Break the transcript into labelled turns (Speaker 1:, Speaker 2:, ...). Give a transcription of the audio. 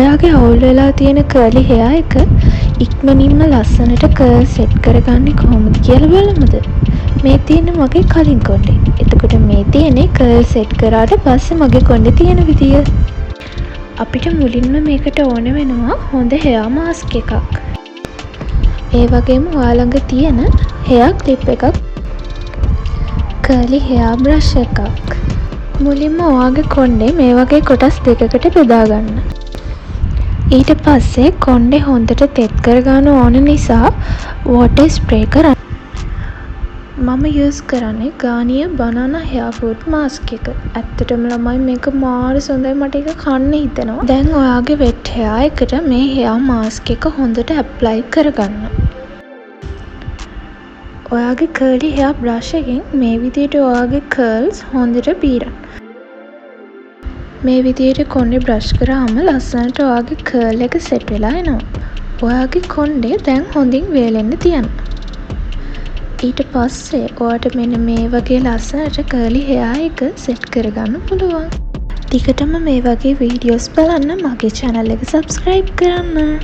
Speaker 1: ඔයාගේ අවුල් වෙලා තියෙන කර්ලි හෙයා එක ඉක්මනින්ම ලස්සනට කර්ල් සෙට් කරගන්නේ කොහොමද කියලා බලමුද? මේ තියෙන මගේ කලින් කොණ්ඩේ. එතකොට මේ තියෙන්නේ කර්ල් සෙට් කරාට පස්සේ මගේ කොණ්ඩේ තියෙන විදිය. අපිට මුලින්ම මේකට ඕන වෙනවා හොඳ හෙයා මාස්ක් එකක්. ඒ වගේම ඔයා ළඟ තියෙන හෙයා ක්ලිප් එකක්, කර්ලි හෙයා බ්‍රෂ් එකක්. මුලින්ම ඔයාගේ කොණ්ඩේ මේ වගේ කොටස් දෙකකට බෙදා ගන්න. ඊට පස්සේ කොණ්ඩේ හොඳට තෙත් කරගන්න ඕන නිසා වෝටර් ස්ප්‍රේ කරන්න. මම යූස් කරන්නේ ගානිය බනානා හෙයා ෆුඩ් මාස්ක් එක. ඇත්තටම ළමයි මේක මාර සොඳයි, මට ඒක කන්න හිතෙනවා. දැන් ඔයාගේ වෙට් හෙයා එකට මේ හෙයා මාස්ක් එක හොඳට ඇප්ලයි කරගන්න. ඔයාගේ කර්ලි හෙයා බ්‍රෂ් එකෙන් මේ විදිහට ඔයාගේ කර්ල්ස් හොඳට පීරන්න. මේ විදිහට කොණ්ඩේ බ්‍රෂ් කරාම ලස්සනට ඔයාගේ කර්ල් එක සෙට් වෙලා එනවා. ඔයාගේ කොණ්ඩේ දැන් හොඳින් වේලෙන්න තියන්න. ඊට පස්සේ ඔයාට මෙන්න මේ වගේ ලස්සනට කර්ලි හෙයා එක සෙට් කරගන්න පුළුවන්. දිගටම මේ වගේ වීඩියෝස් බලන්න මගේ channel එක subscribe කරන්න.